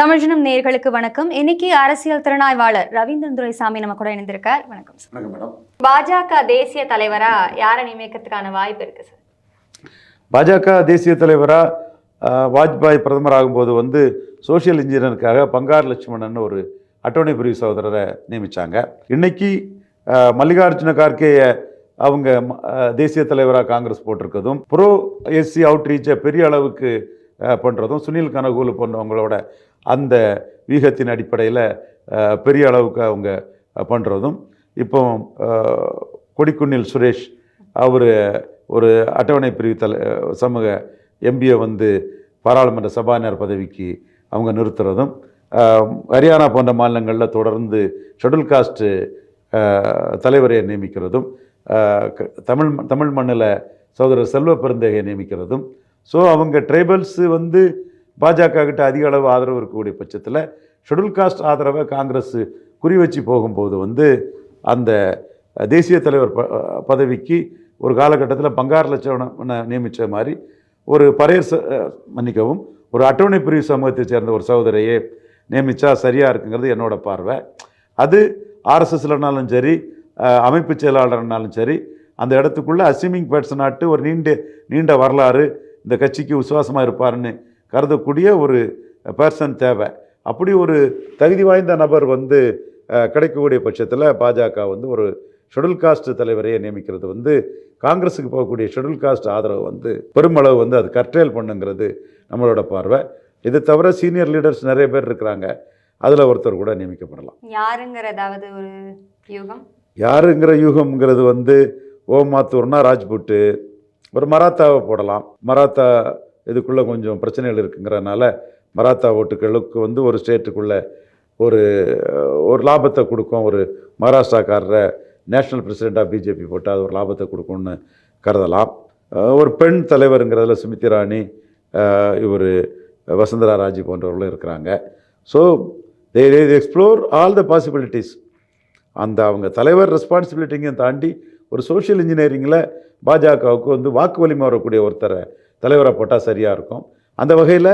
தமிழ்ஜனம் நேயர்களுக்கு வணக்கம். இன்னைக்கு அரசியல் திறனாய்வாளர் ரவீந்திரன் துரைசாமி நம்ம கூட இணைந்திருக்கார். வணக்கம் சார். வணக்கம் மேடம். பாஜக தேசிய தலைவரா யாரை நியமிக்கிறதுக்கான வாய்ப்பு இருக்கு சார்? பாஜக தேசிய தலைவராக வாஜ்பாய் பிரதமர் ஆகும்போது சோசியல் இன்ஜினியருக்காக பங்கார் லட்சுமணன் ஒரு அட்டோர்னி பிரிவு சகோதரரை நியமித்தாங்க. இன்னைக்கு மல்லிகார்ஜுன கார்கேயை அவங்க தேசிய தலைவராக காங்கிரஸ் போட்டிருக்கிறதும், ப்ரோ எஸ்சி அவுட்ரீச்சை பெரிய அளவுக்கு பண்ணுறதும், சுனில் கனகூல் போன்றவங்களோட அந்த வீகத்தின் அடிப்படையில் பெரிய அளவுக்கு அவங்க பண்ணுறதும், இப்போ கொடிக்குன்னில் சுரேஷ் அவர் ஒரு அட்டவணை பிரிவு சமூக எம்பியை பாராளுமன்ற சபாநாயகர் பதவிக்கு அவங்க நிறுத்துறதும், ஹரியானா போன்ற மாநிலங்களில் தொடர்ந்து ஷெட்யூல் காஸ்ட்டு தலைவரை நியமிக்கிறதும், தமிழ் மண்ணில் சகோதரர் செல்வ பெருந்தகையை நியமிக்கிறதும். ஸோ அவங்க ட்ரைபல்ஸு பாஜக கிட்ட அதிக அளவு ஆதரவு இருக்கக்கூடிய பட்சத்தில் ஷெட்யூல் காஸ்ட் ஆதரவை காங்கிரஸ் குறி வச்சு போகும்போது அந்த தேசிய தலைவர் பதவிக்கு ஒரு காலகட்டத்தில் பங்கார் லட்சுமணனை நியமித்த மாதிரி ஒரு மன்னிக்கவும் ஒரு அட்டவணை பிரிவு சமூகத்தை சேர்ந்த ஒரு சகோதரையே நியமித்தா சரியாக இருக்குங்கிறது என்னோட பார்வை. அது ஆர்எஸ்எஸ்லனாலும் சரி, அமைப்பு செயலாளர்னாலும் சரி, அந்த இடத்துக்குள்ளே அசிமிங் பர்சனாட்டு ஒரு நீண்ட வரலாறு, இந்த கட்சிக்கு விசுவாசமாக இருப்பார்னு கருதக்கூடிய ஒரு பர்சன் தேவை. அப்படி ஒரு தகுதி வாய்ந்த நபர் கிடைக்கக்கூடிய பட்சத்தில் பாஜக ஒரு ஷெட்யூல் காஸ்ட் தலைவரையே நியமிக்கிறது காங்கிரஸுக்கு போகக்கூடிய ஷெட்யூல் காஸ்ட் ஆதரவு பெருமளவு அது கர்டேல் பண்ணுங்கிறது நம்மளோட பார்வை. இது தவிர சீனியர் லீடர்ஸ் நிறைய பேர் இருக்கிறாங்க, அதில் ஒருத்தர் கூட நியமிக்கப்படலாம். யாருங்கிறதாவது ஒரு யூகம்? யாருங்கிற யூகம்ங்கிறது ஓம் மாத்தூர்னா ராஜ்புட்டு, ஒரு மராத்தாவை போடலாம். மராத்தா இதுக்குள்ளே கொஞ்சம் பிரச்சனைகள் இருக்குங்கிறதுனால மராத்தா ஓட்டுகளுக்கு ஒரு ஸ்டேட்டுக்குள்ளே ஒரு லாபத்தை கொடுக்கும். ஒரு மகாராஷ்டிராக்காரரை நேஷ்னல் பிரசிடெண்ட்டாக பிஜேபி போட்டால் அது ஒரு லாபத்தை கொடுக்கும்னு கருதலாம். ஒரு பெண் தலைவருங்கிறதுல சுமித் இரானி, இவர் வசுந்தரா ராஜி போன்றவர்களும் இருக்கிறாங்க. So they explore all the possibilities. அவங்க தலைவர் ரெஸ்பான்சிபிலிட்டிங்கையும் தாண்டி ஒரு சோஷியல் இன்ஜினியரிங்கில் பாஜகவுக்கு வாக்கு வலிமை வரக்கூடிய ஒருத்தரை தலைவரை போட்டால் சரியாக இருக்கும். அந்த வகையில்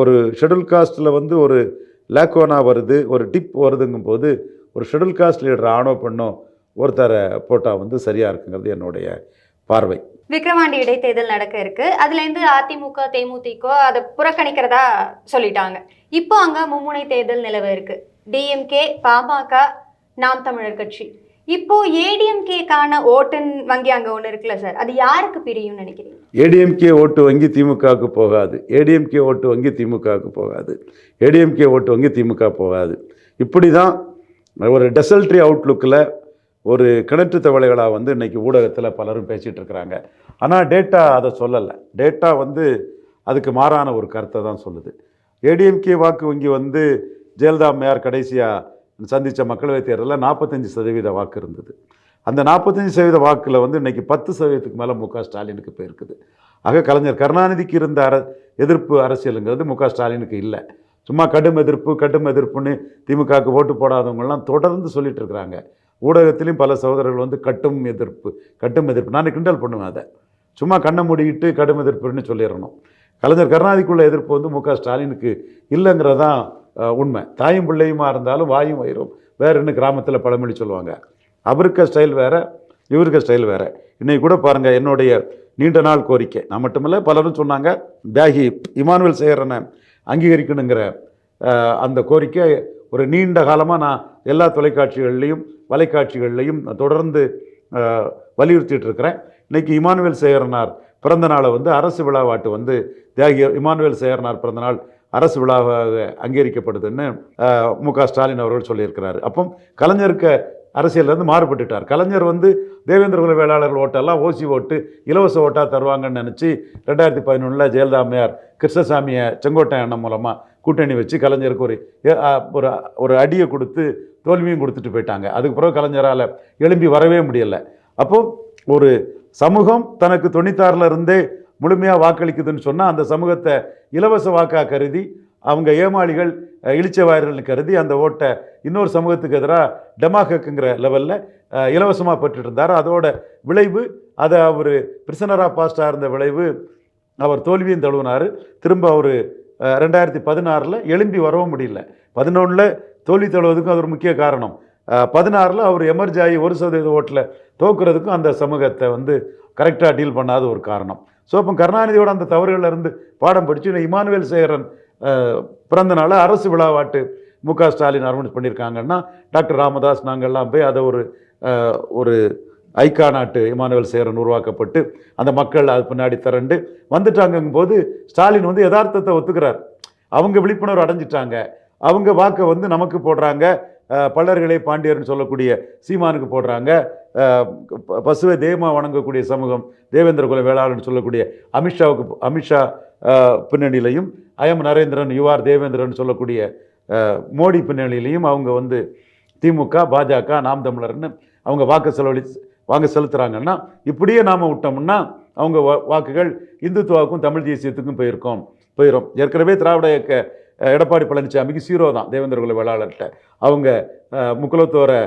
ஒரு ஷெட்யூல் காஸ்ட்டில் ஒரு லேக்கோனா வருது, ஒரு டிப் வருதுங்கும் போது ஒரு ஷெட்யூல் காஸ்ட் லீடர் ஆணோ பெண்ணோ ஒருத்தரை போட்டால் சரியாக இருக்குங்கிறது என்னுடைய பார்வை. விக்கிரவாண்டி இடைத்தேர்தல் நடக்க இருக்கு. அதுலேருந்து அதிமுக தேமுதிக அதை புறக்கணிக்கிறதா சொல்லிட்டாங்க. இப்போ அங்கே மும்முனை தேர்தல் நிலவ இருக்கு. டிஎம்கே, பாமக, நாம் தமிழர் கட்சி. இப்போ ஏடிஎம்கேக்கான ஓட்டு வங்கி அங்கே ஒன்று இருக்குல்ல சார், அது யாருக்கு பிரியும் நினைக்கிறீங்க? ஏடிஎம்கே ஓட்டு வங்கி திமுகவுக்கு போகாது. ஏடிஎம்கே ஓட்டு வங்கி திமுகவுக்கு போகாது. ஏடிஎம்கே ஓட்டு வங்கி திமுக போகாது. இப்படி தான் ஒரு டெசல்ட்ரி அவுட்லுக்கில் ஒரு கிணற்று தவளைகளாக இன்றைக்கி ஊடகத்தில் பலரும் பேசிகிட்டு இருக்கிறாங்க. ஆனால் டேட்டா அதை சொல்லலை. டேட்டா அதுக்கு மாறான ஒரு கருத்தை தான் சொல்லுது. ஏடிஎம்கே வாக்கு வங்கி ஜெயலலிதா அம்மையார் கடைசியாக சந்தித்த மக்களவைத் தேர்தலில் 45% வாக்கு இருந்தது. அந்த 45% வாக்கில் இன்றைக்கி 10%க்கு மேலே முக ஸ்டாலினுக்கு போயிருக்குது. ஆக கலைஞர் கருணாநிதிக்கு இருந்த எதிர்ப்பு அரசியலுங்கிறது முக ஸ்டாலினுக்கு இல்லை. சும்மா கடும் எதிர்ப்புன்னு திமுகவுக்கு ஓட்டு போடாதவங்களாம் தொடர்ந்து சொல்லிட்டு இருக்கிறாங்க. ஊடகத்திலையும் பல சகோதரர்கள் கட்டும் எதிர்ப்பு நான் கிண்டல் பண்ணுவேன். அதை சும்மா கண்ணை மூடிக்கிட்டு கடும் எதிர்ப்புன்னு சொல்லிடணும். கலைஞர் கருணாநிதிக்குள்ள எதிர்ப்பு முக ஸ்டாலினுக்கு இல்லைங்கிறதான் உண்மை. தாயும் பிள்ளையுமா இருந்தாலும் வாயும் வயிறும் வேறுன்னு கிராமத்தில் பழமொழி சொல்லுவாங்க. அவருக்கு ஸ்டைல் வேறு, இவருக்கு ஸ்டைல் வேறு. இன்றைக்கி கூட பாருங்கள், என்னுடைய நீண்ட நாள் கோரிக்கை, நான் மட்டுமில்லை பலரும் சொன்னாங்க, தியாகி இமானுவேல் சேகரனை அங்கீகரிக்கணுங்கிற அந்த கோரிக்கை ஒரு நீண்ட காலமாக நான் எல்லா தொலைக்காட்சிகள்லேயும் வலைக்காட்சிகள்லையும் தொடர்ந்து வலியுறுத்திட்டு இருக்கிறேன். இன்றைக்கி இமானுவேல் சேகரனார் பிறந்த நாளை அரசு விழாவாட்டு தியாகி இமானுவேல் சேகரனார் பிறந்த நாள் அரசு விழாவாக அங்கீகரிக்கப்படுதுன்னு முக ஸ்டாலின் அவர்கள் சொல்லியிருக்கிறாரு. அப்போ கலைஞருக்கு அரசியலேருந்து மாறுபட்டுட்டார். கலைஞர் தேவேந்திர குல வேளாளர்கள் ஓட்டெல்லாம் ஓசி ஓட்டு இலவச ஓட்டாக தருவாங்கன்னு நினச்சி 2011 ஜெயலலிதா அம்மையார் கிருஷ்ணசாமியை செங்கோட்டை அண்ணன் மூலமாக கூட்டணி வச்சு கலைஞருக்கு ஒரு அடியை கொடுத்து தோல்வியும் கொடுத்துட்டு போயிட்டாங்க. அதுக்கு பிறகு கலைஞரால் எழும்பி வரவே முடியலை. அப்போது ஒரு சமூகம் தனக்கு 96 இருந்தே முழுமையாக வாக்களிக்குதுன்னு சொன்னால் அந்த சமூகத்தை இலவச வாக்காக கருதி, அவங்க ஏமாளிகள் இழிச்சவாயர்கள்னு கருதி அந்த ஓட்டை இன்னொரு சமூகத்துக்கு எதிராக டெமாகக்குங்கிற லெவலில் இலவசமாக பெற்றுட்டு இருந்தார். அதோட விளைவு, அதை அவர் பிரிசனராக பாஸ்டாக இருந்த விளைவு, அவர் தோல்வியும் தழுவினார். திரும்ப அவர் 2016 எழும்பி வரவும் முடியல. 11 தோல்வி தழுவதுக்கும் அது ஒரு முக்கிய காரணம். 16 அவர் எமர்ஜ் ஆகி 1% ஓட்டில் தோக்குறதுக்கும் அந்த சமூகத்தை வந்து கரெக்டாக டீல் பண்ணாத ஒரு காரணம். ஸோ அப்போ கருணாநிதியோட அந்த தவறுகளில் இருந்து பாடம் படித்து இமானுவேல் சேகரன் பிறந்த நாளை அரசு விழாவாட்டு மு.க. ஸ்டாலின் அரவணைச்சு பண்ணியிருக்காங்கன்னா, டாக்டர் ராமதாஸ் நாங்கள்லாம் போய் அதை ஒரு ஐக்கா நாட்டு இமானுவேல் சேகரன் உருவாக்கப்பட்டு அந்த மக்கள் அது பின்னாடி திரண்டு வந்துட்டாங்கும் போது ஸ்டாலின் வந்து யதார்த்தத்தை ஒத்துக்கிறார். அவங்க விழிப்புணர்வு அடைஞ்சிட்டாங்க, அவங்க வாக்கை வந்து நமக்கு போடுறாங்க, பல்லர்களே பாண்டியர்னு சொல்லக்கூடிய சீமானுக்கு போடுறாங்க, பசுவை தெய்வமாக வணங்கக்கூடிய சமூகம் தேவேந்திர குல வேளாளர்னு சொல்லக்கூடிய அமித்ஷா பின்னணியிலையும் ஐஎம் நரேந்திரன் யுஆர் தேவேந்திரன் சொல்லக்கூடிய மோடி பின்னணியிலையும் அவங்க வந்து திமுக பாஜக நாம் தமிழர்னு அவங்க வாக்கு செலுத்துகிறாங்கன்னா, இப்படியே நாம் விட்டோம்னா அவங்க வாக்குகள் இந்துத்துவாவுக்கும் தமிழ் தேசியத்துக்கும் போயிடும். ஏற்கனவே திராவிட இயக்க எடப்பாடி பழனிசாமிக்கு 0 தான் தேவேந்திர குல வேளாளர்கிட்ட. அவங்க முக்குலத்தோரை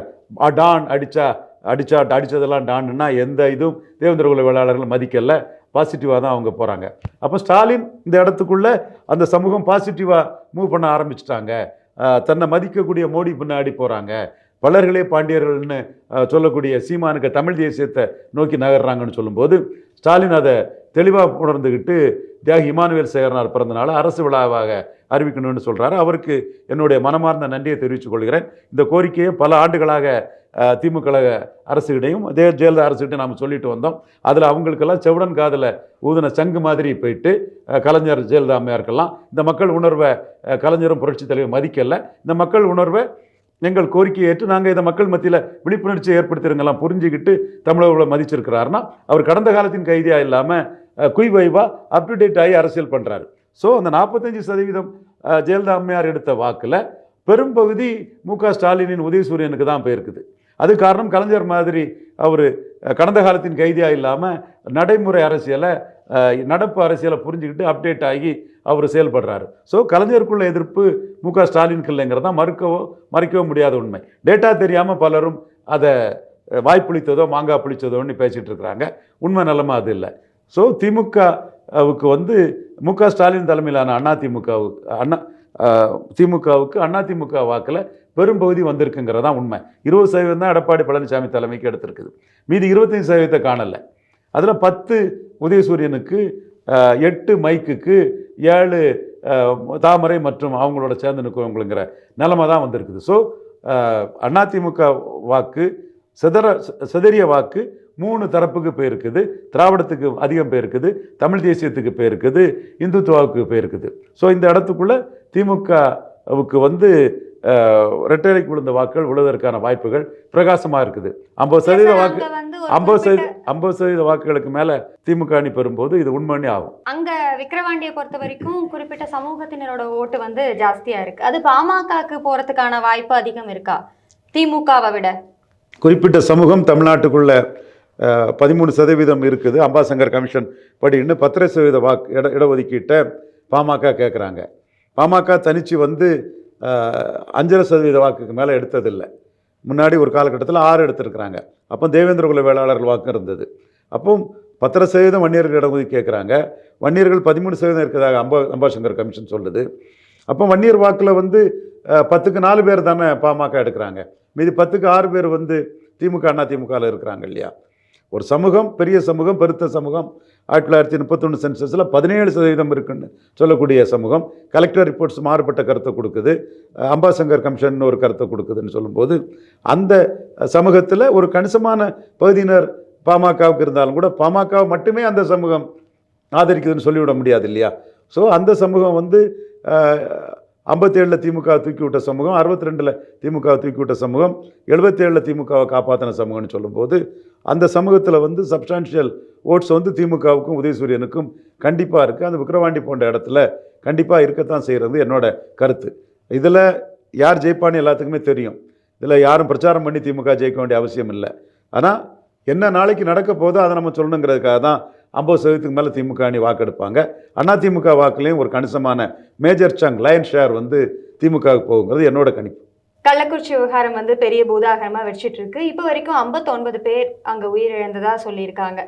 டான் அடித்ததெல்லாம் டான்னா எந்த இதுவும் தேவேந்திர குல வேளாளர்கள் மதிக்கலை, பாசிட்டிவாக தான் அவங்க போகிறாங்க. அப்போ ஸ்டாலின் இந்த இடத்துக்குள்ளே அந்த சமூகம் பாசிட்டிவாக மூவ் பண்ண ஆரம்பிச்சிட்டாங்க, தன்னை மதிக்கக்கூடிய மோடி பின்னாடி போகிறாங்க, பலர்களே பாண்டியர்கள்னு சொல்லக்கூடிய சீமானுக்கு தமிழ் தேசியத்தை நோக்கி நகர்றாங்கன்னு சொல்லும்போது ஸ்டாலின் அதை தெளிவாக உணர்ந்துக்கிட்டு தியாகி இமானுவேல் சேகரனார் பிறந்தனால அரசு விழாவாக அறிவிக்கணும்னு சொல்கிறாரு. அவருக்கு என்னுடைய மனமார்ந்த நன்றியை தெரிவித்துக் கொள்கிறேன். இந்த கோரிக்கையை பல ஆண்டுகளாக திமுக அரசுகிட்டையும் ஜெயலலிதா அரசுகிட்டையும் நாம் சொல்லிட்டு வந்தோம். அதில் அவங்களுக்கெல்லாம் செவுடன் காதில் ஊதின சங்கு மாதிரி போயிட்டு கலைஞர் ஜெயலலிதா அம்மையாருக்கெல்லாம் இந்த மக்கள் உணர்வை கலைஞரும் புரட்சி தலைவர் மதிக்கலை. இந்த மக்கள் உணர்வை எங்கள் கோரிக்கையை ஏற்று நாங்கள் இதை மக்கள் மத்தியில் விழிப்புணர்ச்சி ஏற்படுத்திருங்கலாம் புரிஞ்சுக்கிட்டு தமிழர்களை மதிச்சிருக்கிறாருன்னா, அவர் கடந்த காலத்தின் கைதியாக இல்லாமல் குய்வைவாக அப்டுடேட் ஆகி அரசியல் பண்ணுறாரு. ஸோ அந்த 45% ஜெயலலிதா அம்மையார் எடுத்த வாக்கில் பெரும்பகுதி மு.க. ஸ்டாலினின் உதயசூரியனுக்கு தான் போயிருக்குது. அது காரணம் கலைஞர் மாதிரி அவர் கடந்த காலத்தின் கைதியாக இல்லாமல் நடைமுறை அரசியலை நடப்பு அரசியலை புரிஞ்சுக்கிட்டு அப்டேட் ஆகி அவர் செயல்படுறாரு. ஸோ கலைஞருக்குள்ள எதிர்ப்பு மு.க. ஸ்டாலினுக்கு இல்லைங்கிறதா மறுக்கவோ முடியாத உண்மை. டேட்டா தெரியாமல் பலரும் அதை வாய்ப்புளித்ததோ மாங்காய் புளித்ததோன்னு பேசிகிட்டு இருக்கிறாங்க. உண்மை நிலைமை அது இல்லை. ஸோ திமுகவுக்கு வந்து மு.க. ஸ்டாலின் தலைமையிலான திமுகவுக்கு அதிமுக வாக்கில் பெரும்பகுதி வந்திருக்குங்கிறதான் உண்மை. 20% தான் எடப்பாடி பழனிசாமி தலைமைக்கு எடுத்திருக்குது. மீதி 25% காணலை. அதில் 10 உதயசூரியனுக்கு, 8 மைக்குக்கு, 7 தாமரை மற்றும் அவங்களோட சேர்ந்து நிற்கவங்களுங்கிற நிலைமை தான் வந்திருக்குது. ஸோ அதிமுக வாக்கு சிதறிய வாக்கு 3 தரப்புக்கு போயிருக்குது. திராவிடத்துக்கு அதிகம் போயிருக்குது, தமிழ் தேசியத்துக்கு போயிருக்குது, இந்துத்துவாவுக்கு போயிருக்குது. ஸோ இந்த இடத்துக்குள்ள திமுகவுக்கு வந்து ரெட்டலைக்கு விழுந்த வாக்குகள் விழுவதற்கான வாய்ப்புகள் பிரகாசமாக இருக்குது. 50% வாக்குகளுக்கு மேலே திமுக அணி பெறும்போது இது உண்மையே ஆகும். அங்க விக்கிரவாண்டியை பொறுத்த வரைக்கும் குறிப்பிட்ட சமூகத்தினரோட ஓட்டு வந்து ஜாஸ்தியா இருக்கு. அது பாமகக்கு போறதுக்கான வாய்ப்பு அதிகம் இருக்கா திமுகவை விட? குறிப்பிட்ட சமூகம் தமிழ்நாட்டுக்குள்ள 13% இருக்குது. அம்பாசங்கர் கமிஷன் படின்னு 10% வாக்கு இடஒதுக்கீட்டை பாமக கேட்குறாங்க. பாமக தனிச்சு வந்து 5% வாக்குக்கு மேலே எடுத்ததில்லை. முன்னாடி ஒரு காலகட்டத்தில் 6 எடுத்திருக்கிறாங்க. அப்போ தேவேந்திர குல வேளாளர்கள் வாக்கு இருந்தது. அப்போ 10% வன்னியர்கள் இடஒதுக்கீடு கேட்குறாங்க. வன்னியர்கள் 13% இருக்கிறதாக அம்பாசங்கர் கமிஷன் சொல்லுது. அப்போ வன்னியர் வாக்கில் வந்து 10க்கு 4 பேர் தானே பாமக எடுக்கிறாங்க. மீதி 10க்கு 6 பேர் வந்து திமுக அதிமுகவில் இருக்கிறாங்க இல்லையா? ஒரு சமூகம், பெரிய சமூகம், பெருத்த சமூகம் 1931 சென்சஸில் 17% இருக்குன்னு சொல்லக்கூடிய சமூகம் கலெக்டர் ரிப்போர்ட்ஸ் மாறுபட்ட கருத்தை கொடுக்குது, அம்பாசங்கர் கமிஷன் ஒரு கருத்தை கொடுக்குதுன்னு சொல்லும்போது அந்த சமூகத்தில் ஒரு கணிசமான பகுதியினர் பாமகவுக்கு இருந்தாலும் கூட பாமகவை மட்டுமே அந்த சமூகம் ஆதரிக்குதுன்னு சொல்லிவிட முடியாது இல்லையா? ஸோ அந்த சமூகம் வந்து 57 திமுக தூக்கி விட்ட சமூகம், 62 திமுக தூக்கி விட்ட சமூகம், 77 திமுகவை காப்பாற்றின சமூகம்னு சொல்லும்போது அந்த சமூகத்தில் வந்து சப்ஸ்டான்ஷியல் ஓட்ஸ் வந்து திமுகவுக்கும் உதயசூரியனுக்கும் கண்டிப்பாக இருக்குது. அந்த விக்கிரவாண்டி போன்ற இடத்துல கண்டிப்பாக இருக்கத்தான் செய்கிறது என்னோட கருத்து. இதில் யார் ஜெயிப்பான்னு எல்லாத்துக்குமே தெரியும். இதில் யாரும் பிரச்சாரம் பண்ணி திமுக ஜெயிக்க வேண்டிய அவசியம் இல்லை. ஆனால் என்ன நாளைக்கு நடக்க போதோ அதை நம்ம சொல்லணுங்கிறதுக்காக தான் 50% மேலே திமுக அணி வாக்கெடுப்பாங்க. அதிமுக வாக்குலேயும் ஒரு கணிசமான மேஜர் சங் லயன் ஷேர் வந்து திமுகவுக்கு போகுங்கிறது என்னோட கணிப்பு. கள்ளக்குறிச்சி விவகாரம் வந்து பெரிய பூதாகரமாக வச்சுட்டு இருக்கு. இப்போ வரைக்கும் 59 பேர் அங்கே உயிரிழந்ததாக சொல்லியிருக்காங்க.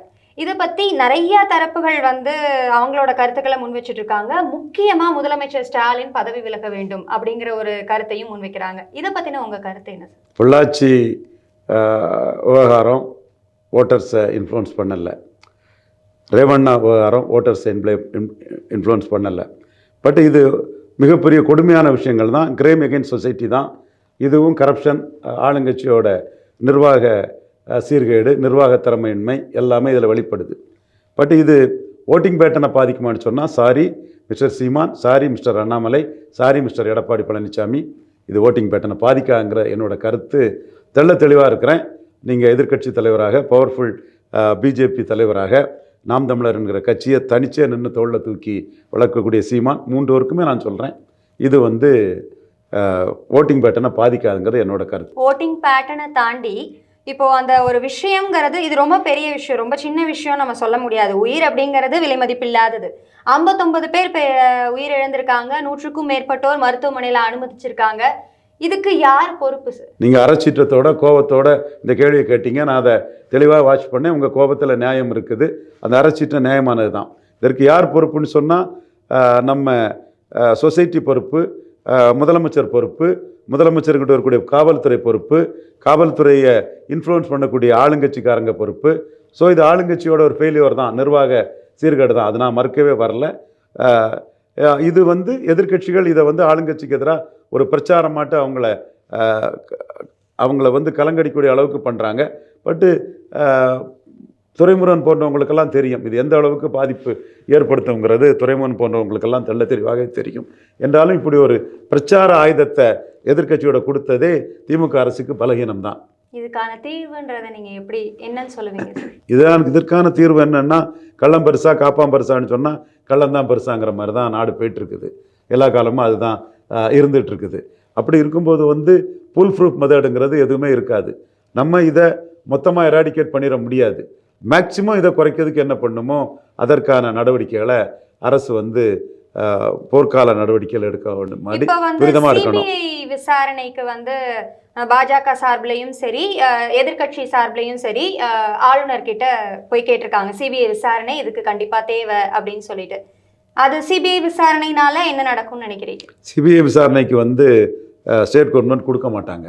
இதை பத்தி நிறைய தரப்புகள் வந்து அவங்களோட கருத்துக்களை முன் வச்சுட்டு இருக்காங்க. முக்கியமா முதலமைச்சர் ஸ்டாலின் பதவி விலக வேண்டும் அப்படிங்கிற ஒரு கருத்தையும் முன்வைக்கிறாங்க. இதை பத்தின உங்க கருத்து என்ன சார்? பொள்ளாச்சி விவகாரம் ஓட்டர்ஸை இன்ஃப்ளூயன்ஸ் பண்ணலை, ரேவண்ணா விவகாரம் ஓட்டர்ஸை இன்ஃப்ளூயன்ஸ் பண்ணலை. பட் இது மிகப்பெரிய கொடுமையான விஷயங்கள் தான், கிரைம் அகெயின்ஸ்ட் சொசைட்டி தான். இதுவும் கரப்ஷன், ஆளுங்கட்சியோட நிர்வாக சீர்கேடு, நிர்வாக திறமையின்மை எல்லாமே இதில் வெளிப்படுது. பட் இது ஓட்டிங் பேட்டர்னை பாதிக்குமான்னு சொன்னால் sorry mister Seeman, sorry mister Annamalai, sorry mister Edappadi Palaniswami, இது ஓட்டிங் பேட்டர்னை பாதிக்காங்கிற என்னோட கருத்து தெள்ள தெளிவாக இருக்கிறேன். நீங்கள் எதிர்க்கட்சி தலைவராக, பவர்ஃபுல் பிஜேபி தலைவராக, நாம் தமிழர் என்கிற கட்சியை தனிச்சே நின்று தோளில் தூக்கி வளர்க்கக்கூடிய சீமான் 3 பேருக்குமே நான் சொல்கிறேன், இது வந்து ஓட்டிங் பேட்டர்னை பாதிக்காதுங்கிறது என்னோட கருத்து. ஓட்டிங் பேட்டர்னை தாண்டி இப்போ அந்த ஒரு விஷயங்கிறது இது ரொம்ப பெரிய விஷயம், ரொம்ப சின்ன விஷயம் நம்ம சொல்ல முடியாது. உயிர் அப்படிங்கிறது விலை மதிப்பில்லாதது. 59 பேர் உயிரிழந்திருக்காங்க, 100க்கும் மேற்பட்டோர் மருத்துவமனையில் அனுமதிச்சிருக்காங்க. இதுக்கு யார் பொறுப்பு சார்? நீங்கள் அறச்சீற்றத்தோட கோபத்தோட இந்த கேள்வியை கேட்டீங்க, நான் அதை தெளிவாக வாட்ச் பண்ணேன். உங்கள் கோபத்தில் நியாயம் இருக்குது, அந்த அறச்சீற்றம் நியாயமானது தான். இதற்கு யார் பொறுப்புன்னு சொன்னால் நம்ம சொசைட்டி பொறுப்பு, முதலமைச்சர் பொறுப்பு, முதலமைச்சர்கிட்ட இருக்கக்கூடிய காவல்துறை பொறுப்பு, காவல்துறையை இன்ஃப்ளூயன்ஸ் பண்ணக்கூடிய ஆளுங்கட்சிக்காரங்க பொறுப்பு. ஸோ இது ஆளுங்கட்சியோட ஒரு ஃபெயிலியர் தான், நிர்வாக சீர்கேடு தான், அது நான் மறுக்கவே வரல. இது வந்து எதிர்க்கட்சிகள் இதை வந்து ஆளுங்கட்சிக்கு எதிராக ஒரு பிரச்சாரமாட்டு அவங்கள வந்து கலங்கடிக்கூடிய அளவுக்கு பண்ணுறாங்க. பட்டு துரைமுருகன் போன்றவங்களுக்கெல்லாம் தெரியும் இது எந்த அளவுக்கு பாதிப்பு ஏற்படுத்துங்கிறது, துரைமுருகன் போன்றவங்களுக்கெல்லாம் தெள்ள தெளிவாக தெரியும். என்றாலும் இப்படி ஒரு பிரச்சார ஆயுதத்தை எதிர்க்கட்சியோட கொடுத்ததே திமுக அரசுக்கு பலகீனம் தான். இதுக்கான தீர்வுன்றதை நீங்கள் எப்படி என்னன்னு சொல்லுவீங்க? இதற்கான தீர்வு என்னன்னா, கள்ளம் பெருசா காப்பாம் பெருசான்னு சொன்னால் கள்ளந்தான் பெருசாங்கிற மாதிரி தான் நாடு போயிட்டு இருக்குது. எல்லா காலமும் அதுதான் இருந்துகிட்டு இருக்குது. அப்படி இருக்கும்போது வந்து ஃபுல் ப்ரூஃப் மெத்தடுங்கிறது எதுவுமே இருக்காது. நம்ம இதை மொத்தமாக எராடிகேட் பண்ணிட முடியாது. மேக்சிமம் இதை குறைக்கிறதுக்கு என்ன பண்ணுமோ அதற்கான நடவடிக்கைகளை அரசு வந்து போர்க்கால நடவடிக்கைகள் எடுக்க வேண்டும், துரிதமாக இருக்கணும். விசாரணைக்கு வந்து பாஜக சார்பிலையும் சரி, எதிர்கட்சி சார்பிலையும் சரி, ஆளுநர் கிட்ட போய் கேட்டிருக்காங்க சிபிஐ விசாரணை இதுக்கு கண்டிப்பா தேவை அப்படின்னு சொல்லிட்டு. அது சிபிஐ விசாரணைனால என்ன நடக்கும்னு நினைக்கிறீங்க? சிபிஐ விசாரணைக்கு வந்து ஸ்டேட் கவர்மெண்ட் கொடுக்க மாட்டாங்க.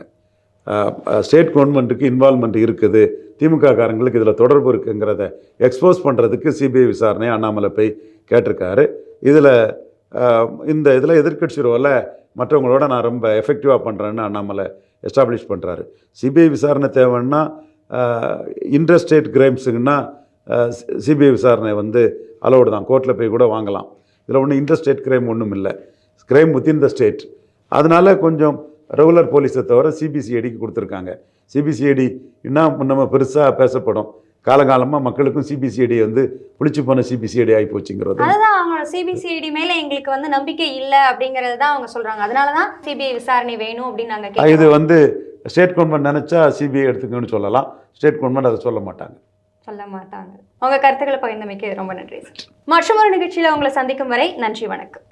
ஸ்டேட் கவர்மெண்ட்டுக்கு இன்வால்மெண்ட் இருக்குது, திமுக காரங்களுக்கு இதில் தொடர்பு இருக்குங்கிறத எக்ஸ்போஸ் பண்ணுறதுக்கு சிபிஐ விசாரணை அண்ணாமலை போய் கேட்டிருக்காரு. இந்த இதில் எதிர்க்கட்சி ரோலை மற்றவங்களோட நான் ரொம்ப எஃபெக்டிவாக பண்ணுறேன்னு அண்ணாமலை எஸ்டாப்ளிஷ் பண்ணுறாரு. சிபிஐ விசாரணை தேவைன்னா, இன்டர்ஸ்டேட் கிரைம்ஸுங்கன்னா சிபிஐ விசாரணை வந்து அலோடு தான், கோர்ட்டில் போய் கூட வாங்கலாம். இதில் ஒன்றும் இன்டர்ஸ்டேட் கிரைம் ஒன்றும் இல்லை, கிரைம் வித்தின் த ஸ்டேட். அதனால் கொஞ்சம் ரெகுலர் போலீஸை தவிர சிபிசிஐடிக்கு கொடுத்துருக்காங்க. சிபிசிஐடி இன்னும் நம்ம பெருசாக பேசப்படும். காலகாலமாக மக்களுக்கும் சிபிசிஐடி வந்து பிடிச்சி போன சிபிசிஐடி ஆகி போச்சுங்கிறது. அதுதான் அவங்க சிபிசிஐடி மேலே எங்களுக்கு வந்து நம்பிக்கை இல்லை அப்படிங்கிறது தான் அவங்க சொல்கிறாங்க. அதனால தான் சிபிஐ விசாரணை வேணும் அப்படின்னு நாங்கள் இது வந்து ஸ்டேட் கவர்மெண்ட் நினச்சா சிபிஐ எடுத்துக்கணும்னு சொல்லலாம், ஸ்டேட் கவர்மெண்ட் அதை சொல்ல மாட்டாங்க. உங்கள் கருத்துக்களை பகிர்ந்தமைக்கு ரொம்ப நன்றி சார். மற்றொரு நிகழ்ச்சியில் உங்களை சந்திக்கும் வரை நன்றி, வணக்கம்.